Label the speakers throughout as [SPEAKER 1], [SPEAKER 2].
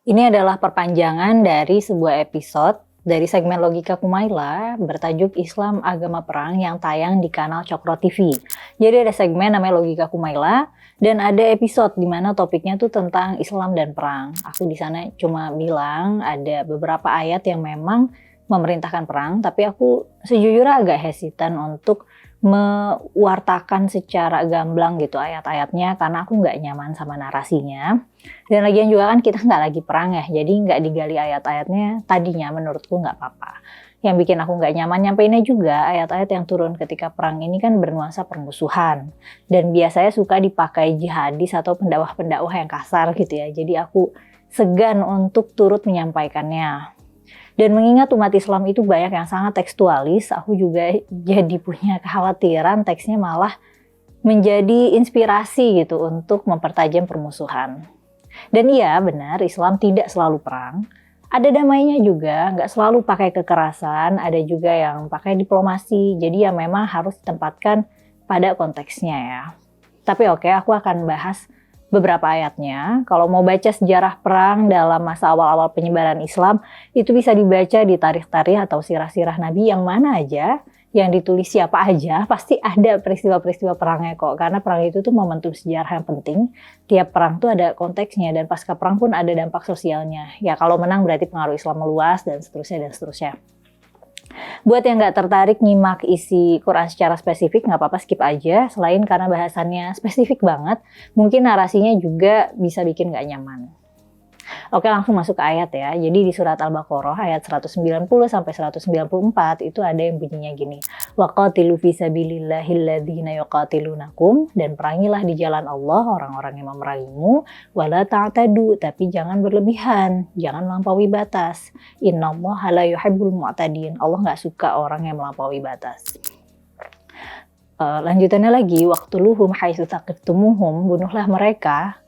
[SPEAKER 1] Ini adalah perpanjangan dari sebuah episode dari segmen Logika Kumaila bertajuk Islam Agama Perang yang tayang di kanal Cokro TV. Jadi ada segmen namanya Logika Kumaila dan ada episode di mana topiknya tuh tentang Islam dan perang. Aku di sana cuma bilang ada beberapa ayat yang memang memerintahkan perang, tapi aku sejujurnya agak hesitan untuk mewartakan secara gamblang gitu ayat-ayatnya karena aku nggak nyaman sama narasinya. Dan lagian juga kan kita nggak lagi perang ya, jadi nggak digali ayat-ayatnya tadinya menurutku nggak apa-apa. Yang bikin aku nggak nyaman nyampeinnya juga ayat-ayat yang turun ketika perang ini kan bernuansa permusuhan. Dan biasanya suka dipakai jihadis atau pendakwah-pendakwah yang kasar gitu ya. Jadi aku segan untuk turut menyampaikannya. Dan mengingat umat Islam itu banyak yang sangat tekstualis, aku juga jadi punya kekhawatiran teksnya malah menjadi inspirasi gitu untuk mempertajam permusuhan. Dan iya benar, Islam tidak selalu perang. Ada damainya juga, nggak selalu pakai kekerasan, ada juga yang pakai diplomasi. Jadi ya memang harus ditempatkan pada konteksnya ya. Tapi oke, aku akan bahas beberapa ayatnya. Kalau mau baca sejarah perang dalam masa awal-awal penyebaran Islam, itu bisa dibaca di tarikh-tarikh atau sirah-sirah Nabi yang mana aja, yang ditulis siapa aja, pasti ada peristiwa-peristiwa perangnya kok. Karena perang itu tuh momentum sejarah yang penting. Tiap perang tuh ada konteksnya dan pasca perang pun ada dampak sosialnya. Ya kalau menang berarti pengaruh Islam meluas dan seterusnya dan seterusnya. Buat yang nggak tertarik nyimak isi Quran secara spesifik, nggak apa-apa skip aja. Selain karena bahasannya spesifik banget, mungkin narasinya juga bisa bikin nggak nyaman. Oke, langsung masuk ke ayat ya. Jadi di surat Al-Baqarah ayat 190 sampai 194 itu ada yang bunyinya gini. Waqatilu fi sabilillahil ladzina yuqatilunakum, dan perangilah di jalan Allah orang-orang yang memerangimu, wala ta'tadu, tapi jangan berlebihan, jangan melampaui batas. Innallaha la yuhibbul mu'tadin. Allah nggak suka orang yang melampaui batas. Lanjutannya lagi, waqtuluhum haitsu taqaftumuhum, bunuhlah mereka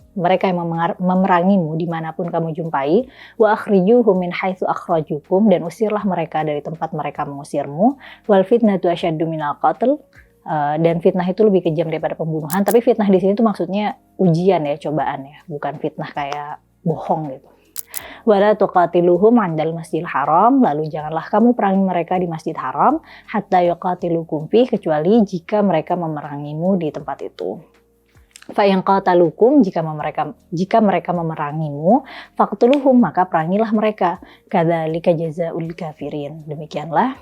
[SPEAKER 1] yang memerangimu dimanapun kamu jumpai, wa akhrijuhum min haitsu akhrajukum, dan usirlah mereka dari tempat mereka mengusirmu, wal fitnatu asyaddu minal qatl, dan fitnah itu lebih kejam daripada pembunuhan. Tapi fitnah di sini tuh maksudnya ujian ya, cobaan ya, bukan fitnah kayak bohong gitu. Wala tuqatiluhum 'indal masjidil haram, lalu janganlah kamu perangi mereka di Masjid Haram, hatta yuqatilukum fi, kecuali jika mereka memerangimu di tempat itu. Fa in qatalukum, jika mereka memerangimu, faqtuluhum, maka perangilah mereka. Kadzalika jazaa'ul kafirin, demikianlah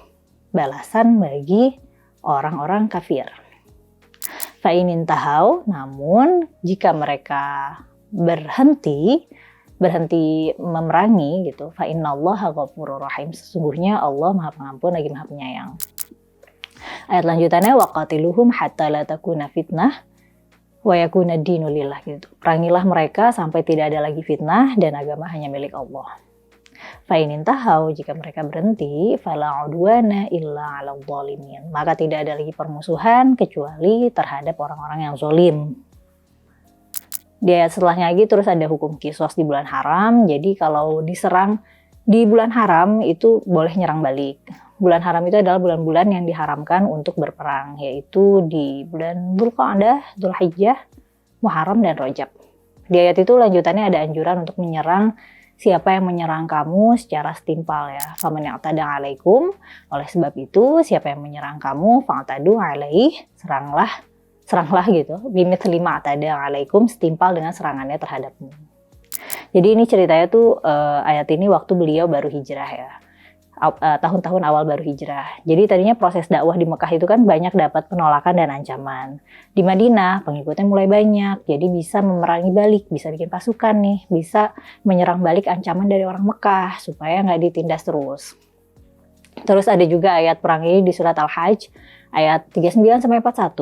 [SPEAKER 1] balasan bagi orang-orang kafir. Fa in intahau, namun jika mereka berhenti memerangi gitu, fa innallaha ghafurur rahim, sesungguhnya Allah Maha Pengampun lagi Maha Penyayang. Ayat lanjutannya, waqatiluhum hatta la takuna fitnah wa yakuna dinu lillah, gitu. Perangilah mereka sampai tidak ada lagi fitnah dan agama hanya milik Allah. Fa in intahau, jika mereka berhenti, fala udwana illa 'alal zalimin, maka tidak ada lagi permusuhan kecuali terhadap orang-orang yang zalim. Di ayat setelahnya lagi terus ada hukum kisos di bulan haram. Jadi kalau diserang di bulan haram itu boleh nyerang balik. Bulan haram itu adalah bulan-bulan yang diharamkan untuk berperang, yaitu di bulan Dzulqa'dah, Dzulhijjah, Muharram, dan Rajab. Di ayat itu lanjutannya ada anjuran untuk menyerang siapa yang menyerang kamu secara setimpal ya. Faman ya'tada 'alaikum, oleh sebab itu siapa yang menyerang kamu, fa'tadu 'alaihi, seranglah gitu. Bimithli ma'tada 'alaikum, setimpal dengan serangannya terhadapmu. Jadi ini ceritanya tuh ayat ini waktu beliau baru hijrah ya. Tahun-tahun awal baru hijrah. Jadi tadinya proses dakwah di Mekah itu kan banyak dapat penolakan dan ancaman. Di Madinah pengikutnya mulai banyak, jadi bisa memerangi balik, bisa bikin pasukan nih, bisa menyerang balik ancaman dari orang Mekah supaya nggak ditindas terus. Terus ada juga ayat perang ini di surat Al-Hajj ayat 39 sampai 41.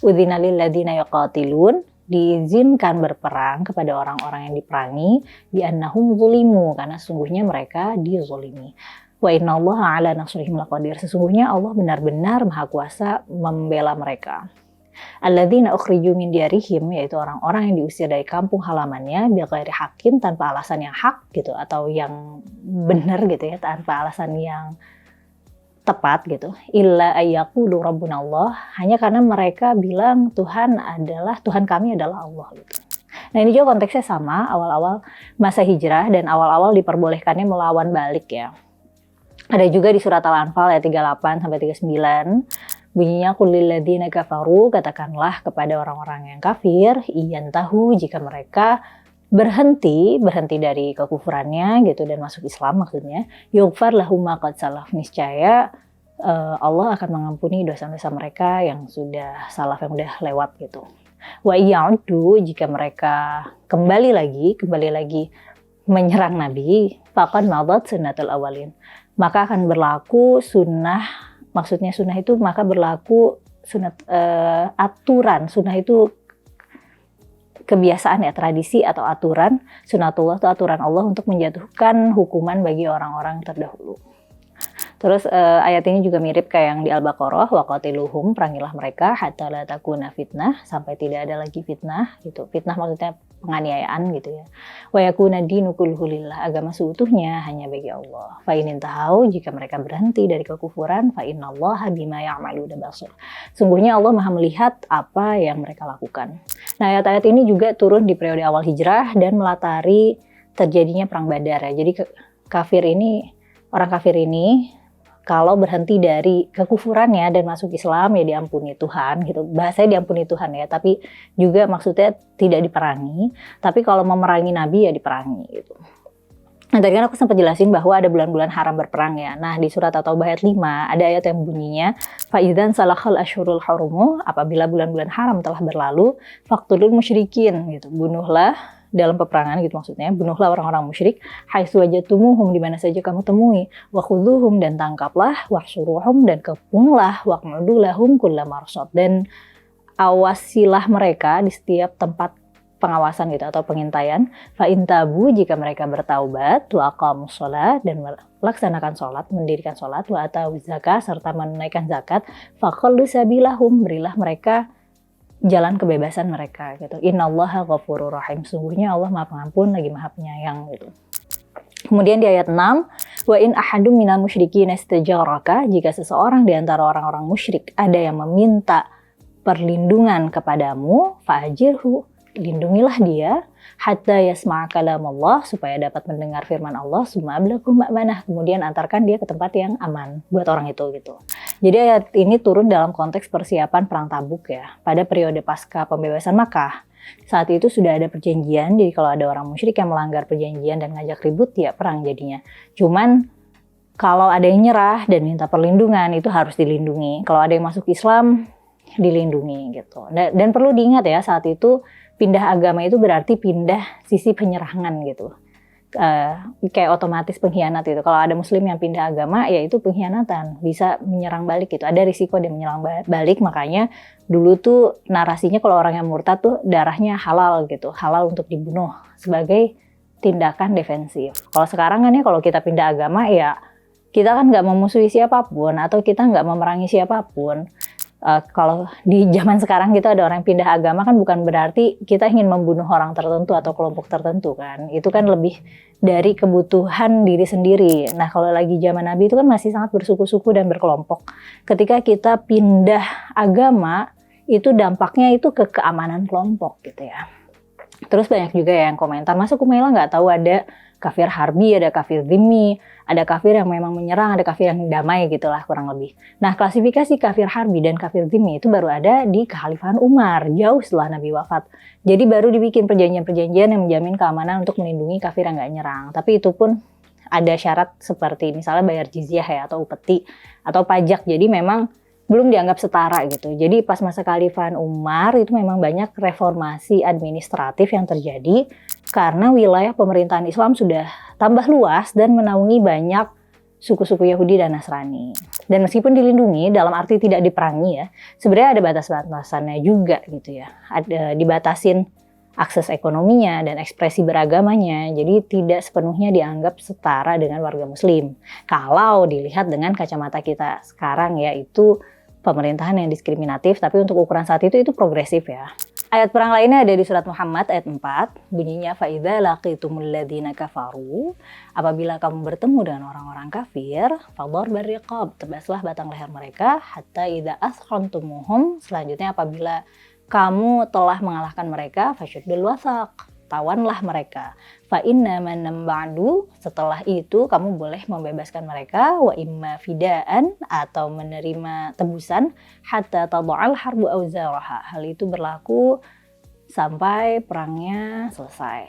[SPEAKER 1] Udzina lil ladzina yuqatilun, diizinkan berperang kepada orang-orang yang diperangi, bi annahum zulimu, karena sesungguhnya mereka dizolimi. Wa innallaha 'ala nasrihim laqadir, sesungguhnya Allah benar-benar maha kuasa membela mereka. Alladzina ukhriju min diyarihim, yaitu orang-orang yang diusir dari kampung halamannya bighairi haqqin, tanpa alasan yang hak gitu, atau yang benar gitu ya, tanpa alasan yang tepat gitu, illa ayyaqulu rabbuna Allah, hanya karena mereka bilang Tuhan kami adalah Allah gitu. Nah ini juga konteksnya sama, awal-awal masa hijrah dan awal-awal diperbolehkannya melawan balik ya. Ada juga di surat Al-Anfal ayat 38 sampai 39, bunyinya qul lil ladzina kafaru, katakanlah kepada orang-orang yang kafir, iyantahu, jika mereka berhenti dari kekufurannya gitu dan masuk Islam maksudnya, yughfar lahum ma qad salaf, niscaya Allah akan mengampuni dosa-dosa mereka yang sudah salaf, yang udah lewat gitu. Wa iyaudu, jika mereka kembali lagi menyerang Nabi, faqad madat sunnatul awalin, maka akan berlaku sunnah, maksudnya sunnah itu maka berlaku sunat, aturan. Sunnah itu kebiasaan ya, tradisi atau aturan. Sunnatullah itu aturan Allah untuk menjatuhkan hukuman bagi orang-orang terdahulu. Terus ayat ini juga mirip kayak yang di Al-Baqarah, waqatiluhum, perangilah mereka hatta la takuna fitnah, sampai tidak ada lagi fitnah gitu. Fitnah maksudnya penganiayaan gitu ya. Wa yakuna dinu kulluhu lillah, agama seutuhnya hanya bagi Allah. Fa in intahau, jika mereka berhenti dari kekufuran, fa innallaha bima ya'maluna basir, sungguhnya Allah Maha melihat apa yang mereka lakukan. Nah, ayat-ayat ini juga turun di periode awal hijrah dan melatari terjadinya perang Badar ya. Jadi orang kafir ini kalau berhenti dari kekufurannya dan masuk Islam ya diampuni Tuhan gitu. Bahasanya diampuni Tuhan ya, tapi juga maksudnya tidak diperangi. Tapi kalau memerangi Nabi ya diperangi gitu. Nah tadi kan aku sempat jelasin bahwa ada bulan-bulan haram berperang ya. Nah di surat At-Taubah ayat 5 ada ayat yang bunyinya fa'idzan salakhal asyhurul hurum, apabila bulan-bulan haram telah berlalu, faqtulul musyrikin gitu. Bunuhlah dalam peperangan gitu, maksudnya bunuhlah orang-orang musyrik haitsu wajadtumuhum, di mana saja kamu temui, wa khudhuhum, dan tangkaplah, wahsuruhum, dan kepunglah, waq'udu lahum kulla marsad, dan awasilah mereka di setiap tempat pengawasan gitu atau pengintaian. Fa in tabu, jika mereka bertaubat, wa aqamus shalah, dan melaksanakan sholat, mendirikan sholat, wa atau zakat, serta menunaikan zakat, faqallu sabilahum, berilah mereka jalan kebebasan mereka gitu. Innallaha ghafurur rahim, sungguhnya Allah Maha Pengampun lagi Maha Penyayang gitu. Kemudian di ayat 6, wa in ahadum minal musyrikin istajaraka, jika seseorang di antara orang-orang musyrik ada yang meminta perlindungan kepadamu, fa'ajirhu, lindungilah dia, hatta yasma'a kalam Allah, supaya dapat mendengar firman Allah, summa ablaghum ma'manah, kemudian antarkan dia ke tempat yang aman buat orang itu gitu. Jadi ayat ini turun dalam konteks persiapan perang Tabuk ya, pada periode pasca pembebasan Makkah. Saat itu sudah ada perjanjian, jadi kalau ada orang musyrik yang melanggar perjanjian dan ngajak ribut ya perang jadinya. Cuman kalau ada yang nyerah dan minta perlindungan itu harus dilindungi. Kalau ada yang masuk Islam dilindungi gitu. Dan perlu diingat ya, saat itu pindah agama itu berarti pindah sisi penyerangan gitu. Kayak otomatis pengkhianat gitu. Kalau ada muslim yang pindah agama ya itu pengkhianatan, bisa menyerang balik gitu. Ada risiko dia menyerang balik, makanya dulu tuh narasinya kalau orang yang murtad tuh darahnya halal gitu, halal untuk dibunuh sebagai tindakan defensif. Kalau sekarang kan ya kalau kita pindah agama ya kita kan nggak memusuhi siapapun atau kita nggak memerangi siapapun. Kalau di zaman sekarang gitu ada orang yang pindah agama kan bukan berarti kita ingin membunuh orang tertentu atau kelompok tertentu kan. Itu kan lebih dari kebutuhan diri sendiri. Nah kalau lagi zaman Nabi itu kan masih sangat bersuku-suku dan berkelompok. Ketika kita pindah agama itu dampaknya itu ke keamanan kelompok gitu ya. Terus banyak juga yang komentar, masa Kumaila nggak tahu ada kafir harbi, ada kafir dhimmi, ada kafir yang memang menyerang, ada kafir yang damai gitulah kurang lebih. Nah klasifikasi kafir harbi dan kafir dhimmi itu baru ada di Kekhalifahan Umar, jauh setelah Nabi wafat. Jadi baru dibikin perjanjian-perjanjian yang menjamin keamanan untuk melindungi kafir yang nggak nyerang. Tapi itu pun ada syarat seperti misalnya bayar jizyah ya, atau upeti, atau pajak. Jadi memang belum dianggap setara gitu. Jadi pas masa Kekhalifahan Umar itu memang banyak reformasi administratif yang terjadi karena wilayah pemerintahan Islam sudah tambah luas dan menaungi banyak suku-suku Yahudi dan Nasrani. Dan meskipun dilindungi dalam arti tidak diperangi ya, sebenarnya ada batas-batasannya juga gitu ya. Ada dibatasin akses ekonominya dan ekspresi beragamanya, jadi tidak sepenuhnya dianggap setara dengan warga muslim. Kalau dilihat dengan kacamata kita sekarang yaitu pemerintahan yang diskriminatif, tapi untuk ukuran saat itu progresif ya. Ayat perang lainnya ada di surat Muhammad ayat 4, bunyinya فَإِذَا لَقِيتُمُ الَّذِينَ كَفَرُوا, apabila kamu bertemu dengan orang-orang kafir, فَضَرْبَ الرِّقَابِ, tebaslah batang leher mereka, hatta idza askhantumuhum, selanjutnya apabila kamu telah mengalahkan mereka, فَشُدُّ الْوَثَاقِ, tawanlah mereka. Fa inna man ba'du, setelah itu kamu boleh membebaskan mereka, wa imma fidaan, atau menerima tebusan, hatta tada'al harbu auzaraha. Hal itu berlaku sampai perangnya selesai.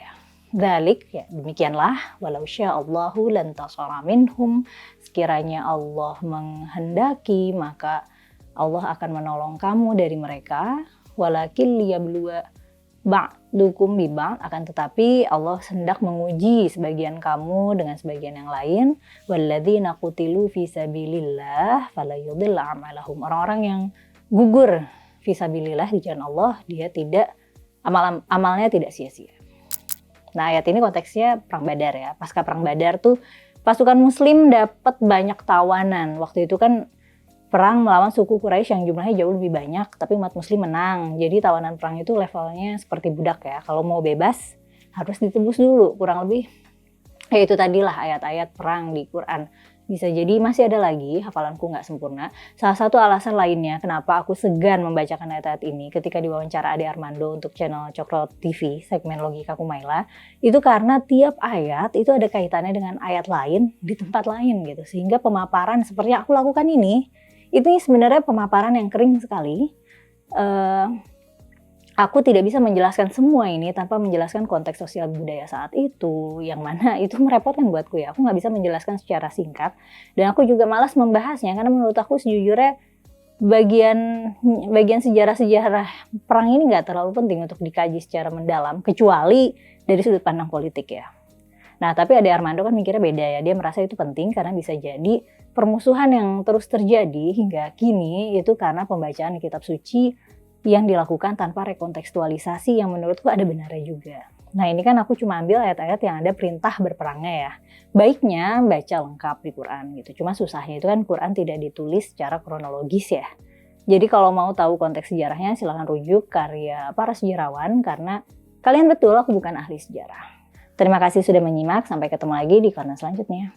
[SPEAKER 1] Dzalik, ya demikianlah, walau sya'allahu lantasara minhum, sekiranya Allah menghendaki maka Allah akan menolong kamu dari mereka, walakin liyabluwa ba'dukum bi ba'd, akan tetapi Allah hendak menguji sebagian kamu dengan sebagian yang lain. Walladzina qutilu fi sabilillah fala yudhilla a'malahum, orang-orang yang gugur fi sabilillah di jalan Allah, dia tidak amalnya tidak sia-sia. Nah, ayat ini konteksnya perang Badar ya. Pasca perang Badar tuh pasukan muslim dapat banyak tawanan. Waktu itu kan perang melawan suku Quraisy yang jumlahnya jauh lebih banyak, tapi umat muslim menang. Jadi tawanan perang itu levelnya seperti budak ya. Kalau mau bebas harus ditebus dulu, kurang lebih. Ya itu tadilah ayat-ayat perang di Quran. Bisa jadi masih ada lagi, hafalanku nggak sempurna. Salah satu alasan lainnya kenapa aku segan membacakan ayat-ayat ini ketika diwawancara Ade Armando untuk channel Cokro TV, segmen Logika Kumaila, itu karena tiap ayat itu ada kaitannya dengan ayat lain di tempat lain gitu. Sehingga pemaparan seperti yang aku lakukan ini sebenarnya pemaparan yang kering sekali. Aku tidak bisa menjelaskan semua ini tanpa menjelaskan konteks sosial budaya saat itu, yang mana itu merepotkan buatku ya. Aku nggak bisa menjelaskan secara singkat, dan aku juga malas membahasnya karena menurut aku sejujurnya bagian sejarah-sejarah perang ini nggak terlalu penting untuk dikaji secara mendalam, kecuali dari sudut pandang politik ya. Nah, tapi Ade Armando kan mikirnya beda ya. Dia merasa itu penting karena bisa jadi permusuhan yang terus terjadi hingga kini itu karena pembacaan kitab suci yang dilakukan tanpa rekontekstualisasi yang menurutku ada benarnya juga. Nah, ini kan aku cuma ambil ayat-ayat yang ada perintah berperangnya ya. Baiknya baca lengkap di Quran gitu. Cuma susahnya itu kan Quran tidak ditulis secara kronologis ya. Jadi kalau mau tahu konteks sejarahnya silahkan rujuk karya para sejarawan, karena kalian betul aku bukan ahli sejarah. Terima kasih sudah menyimak, sampai ketemu lagi di konten selanjutnya.